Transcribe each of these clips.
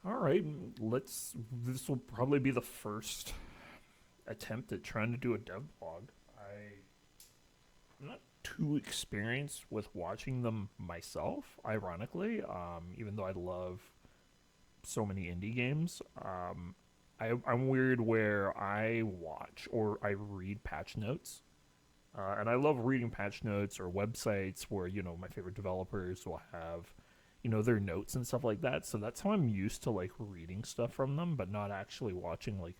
All right, this will probably be the first attempt at trying to do a dev blog. I'm not too experienced with watching them myself, ironically, even though I love so many indie games. I'm weird where I watch or I read patch notes. And I love reading patch notes or websites where, my favorite developers will have, their notes and stuff like that. So that's how I'm used to like reading stuff from them, but not actually watching like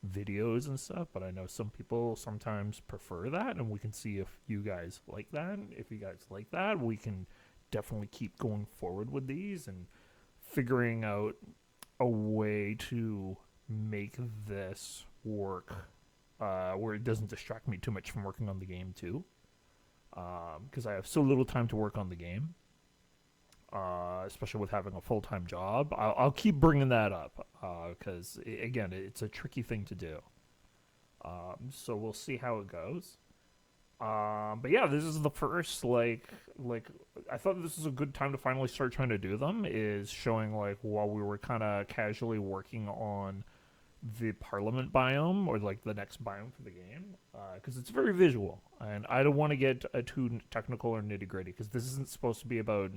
videos and stuff. But I know some people sometimes prefer that, and we can see if you guys like that. If you guys like that, we can definitely keep going forward with these and figuring out a way to make this work where it doesn't distract me too much from working on the game too. Because I have so little time to work on the game, especially with having a full time job. I'll keep bringing that up because again, it's a tricky thing to do. So we'll see how it goes. But yeah, this is the first like I thought this was a good time to finally start trying to do them. Is showing like while we were kind of casually working on the Parliament biome or like the next biome for the game because it's very visual, and I don't want to get too technical or nitty gritty because this isn't supposed to be about.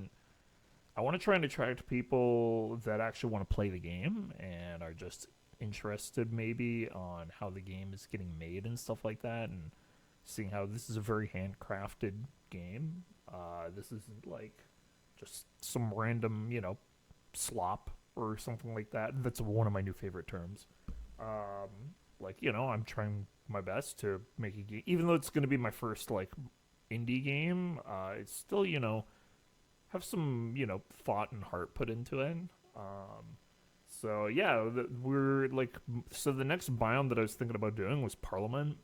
I want to try and attract people that actually want to play the game and are just interested maybe on how the game is getting made and stuff like that, and seeing how this is a very handcrafted game. This isn't like just some random, slop or something like that. That's one of my new favorite terms. I'm trying my best to make a game, even though it's going to be my first like indie game. It's still, have some, thought and heart put into it. So yeah, we're like, so the next biome that I was thinking about doing was Parliament,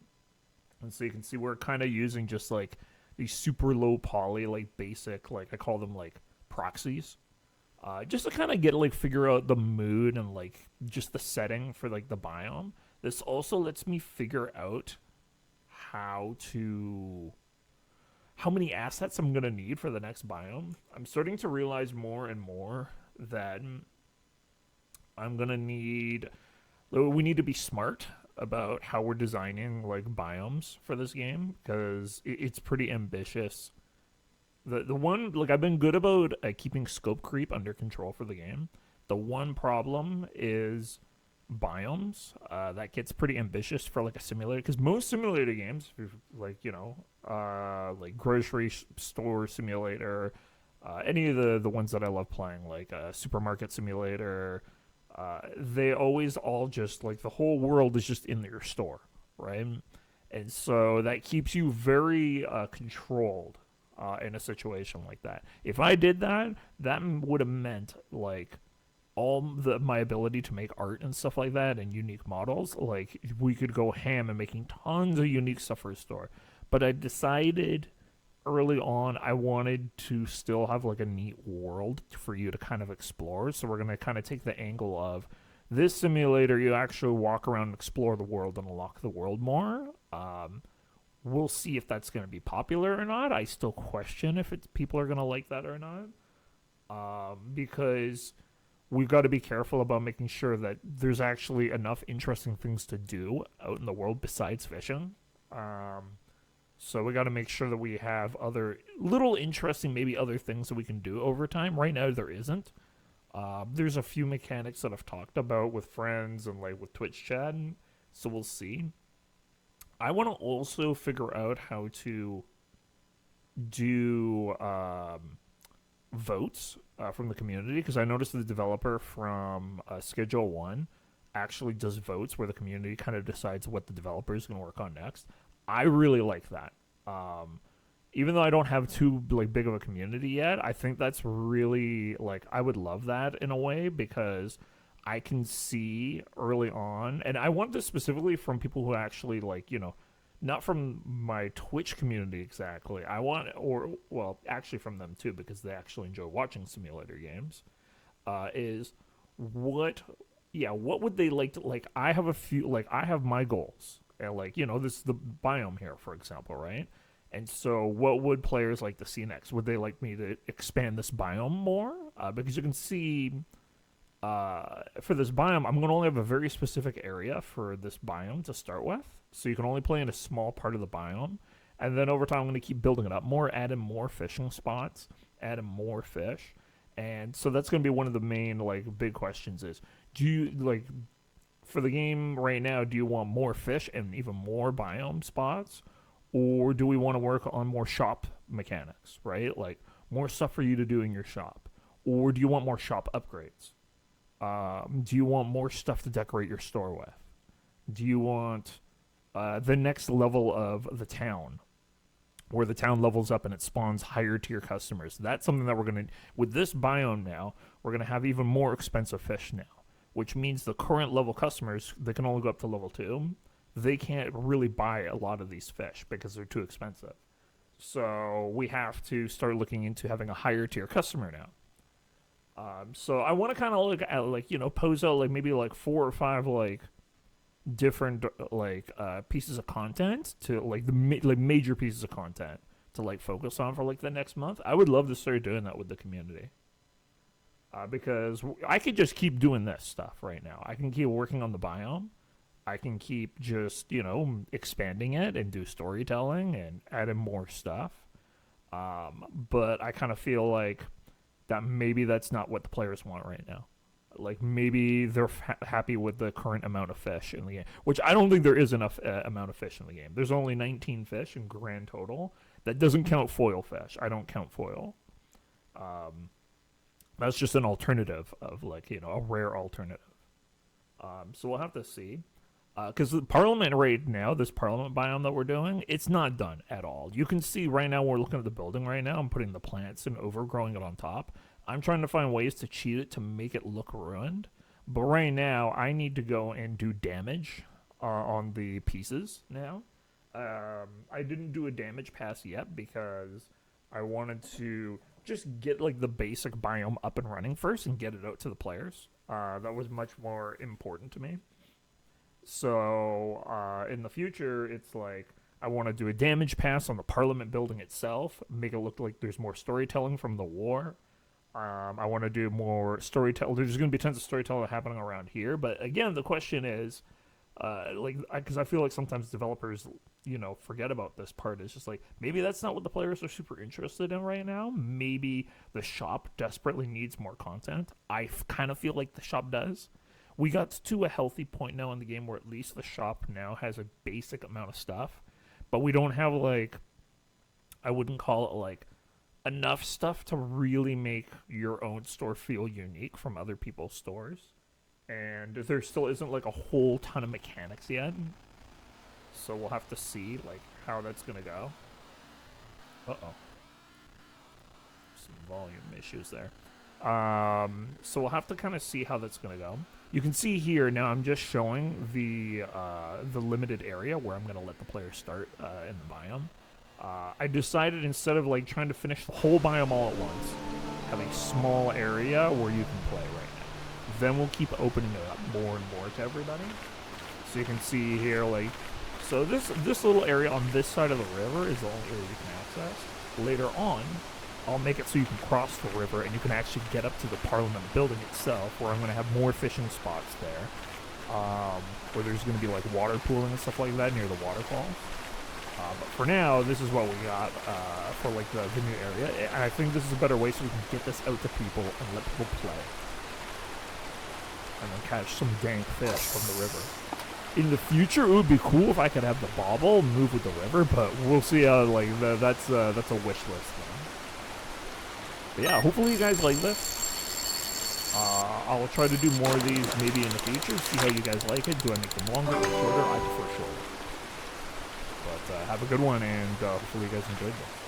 and so you can see we're kind of using just like these super low poly, like basic, like I call them like proxies, just to kind of get like figure out the mood and like just the setting for like the biome. This also lets me figure out how to how many assets I'm gonna need for the next biome. I'm starting to realize more and more that I'm gonna need we need to be smart about how we're designing like biomes for this game because it's pretty ambitious. The one like I've been good about keeping scope creep under control for the game. The one problem is biomes. That gets pretty ambitious for like a simulator because most simulator games, like like grocery store simulator, any of the ones that I love playing, like supermarket simulator, they always all just like the whole world is just in your store, right? And so that keeps you very controlled in a situation like that. If I did that, that would have meant like my ability to make art and stuff like that and unique models. Like we could go ham and making tons of unique stuff for a store. But I decided early on I wanted to still have like a neat world for you to kind of explore. So we're gonna kind of take the angle of this simulator. You actually walk around and explore the world and unlock the world more. We'll see if that's going to be popular or not. I still question if people are going to like that or not, because we've got to be careful about making sure that there's actually enough interesting things to do out in the world besides fishing. So we got to make sure that we have other little interesting, maybe other things that we can do over time. Right now, there isn't. There's a few mechanics that I've talked about with friends and like with Twitch chat, so we'll see. I want to also figure out how to do votes from the community because I noticed the developer from Schedule One actually does votes where the community kind of decides what the developer is going to work on next. I really like that. Even though I don't have too like big of a community yet, I think that's really like I would love that in a way because I can see early on, and I want this specifically from people who actually like not from my Twitch community exactly. I want, or well, actually from them too because they actually enjoy watching simulator games. Is what, yeah, what would they like to like? I have a few, like I have my goals, and like this is the biome here, for example, right? And so, what would players like to see next? Would they like me to expand this biome more? Because you can see for this biome, I'm going to only have a very specific area for this biome to start with. So you can only play in a small part of the biome. And then over time, I'm going to keep building it up more, adding more fishing spots, adding more fish. And so that's going to be one of the main, like, big questions is, do you, like, for the game right now, do you want more fish and even more biome spots? Or do we want to work on more shop mechanics, right? Like, more stuff for you to do in your shop. Or do you want more shop upgrades? Do you want more stuff to decorate your store with? Do you want the next level of the town, where the town levels up and it spawns higher tier customers? That's something that we're going to, with this biome now, we're going to have even more expensive fish now, which means the current level customers, they can only go up to level 2. They can't really buy a lot of these fish because they're too expensive. So we have to start looking into having a higher tier customer now. So I want to kind of look at, like, you know, pose out like maybe like 4 or 5 like different like pieces of content to like the like major pieces of content to like focus on for like the next month. I would love to start doing that with the community. Because I could just keep doing this stuff right now. I can keep working on the biome. I can keep just, you know, expanding it and do storytelling and adding more stuff. But I kind of feel like that maybe that's not what the players want right now. Like, maybe they're happy with the current amount of fish in the game, which I don't think there is enough amount of fish in the game. There's only 19 fish in grand total. That doesn't count foil fish. I don't count foil. That's just an alternative of, like, you know, a rare alternative. So we'll have to see. Because the Parliament right now, this Parliament biome that we're doing, it's not done at all. You can see right now, we're looking at the building right now. I'm putting the plants and overgrowing it on top. I'm trying to find ways to cheat it to make it look ruined. But right now, I need to go and do damage on the pieces now. I didn't do a damage pass yet because I wanted to just get, like, the basic biome up and running first and get it out to the players. That was much more important to me. So, in the future, it's like, I want to do a damage pass on the Parliament building itself, make it look like there's more storytelling from the war. I want to do more storytelling. There's going to be tons of storytelling happening around here, but again, the question is, because I feel like sometimes developers, you know, forget about this part. It's just like, maybe that's not what the players are super interested in right now. Maybe the shop desperately needs more content. I kind of feel like the shop does. We got to a healthy point now in the game where at least the shop now has a basic amount of stuff. But we don't have, like, I wouldn't call it, like, enough stuff to really make your own store feel unique from other people's stores. And there still isn't, like, a whole ton of mechanics yet. So we'll have to see, like, how that's going to go. Uh-oh. Some volume issues there. So we'll have to kind of see how that's going to go. You can see here now I'm just showing the limited area where I'm going to let the players start in the biome. I decided instead of, like, trying to finish the whole biome all at once, have a small area where you can play right now. Then we'll keep opening it up more and more to everybody. So you can see here, like, so this little area on this side of the river is the only area you can access. Later on, I'll make it so you can cross the river and you can actually get up to the Parliament building itself, where I'm going to have more fishing spots there, where there's going to be, like, water pooling and stuff like that near the waterfalls. But for now, this is what we got for, like, the new area, and I think this is a better way so we can get this out to people and let people play, and then catch some dank fish from the river. In the future, it would be cool if I could have the bobble move with the river, but we'll see how, like, that's a wish list thing. But yeah, hopefully you guys like this. I'll try to do more of these maybe in the future, see how you guys like it. Do I make them longer or shorter? I prefer shorter. But have a good one, and hopefully you guys enjoyed this.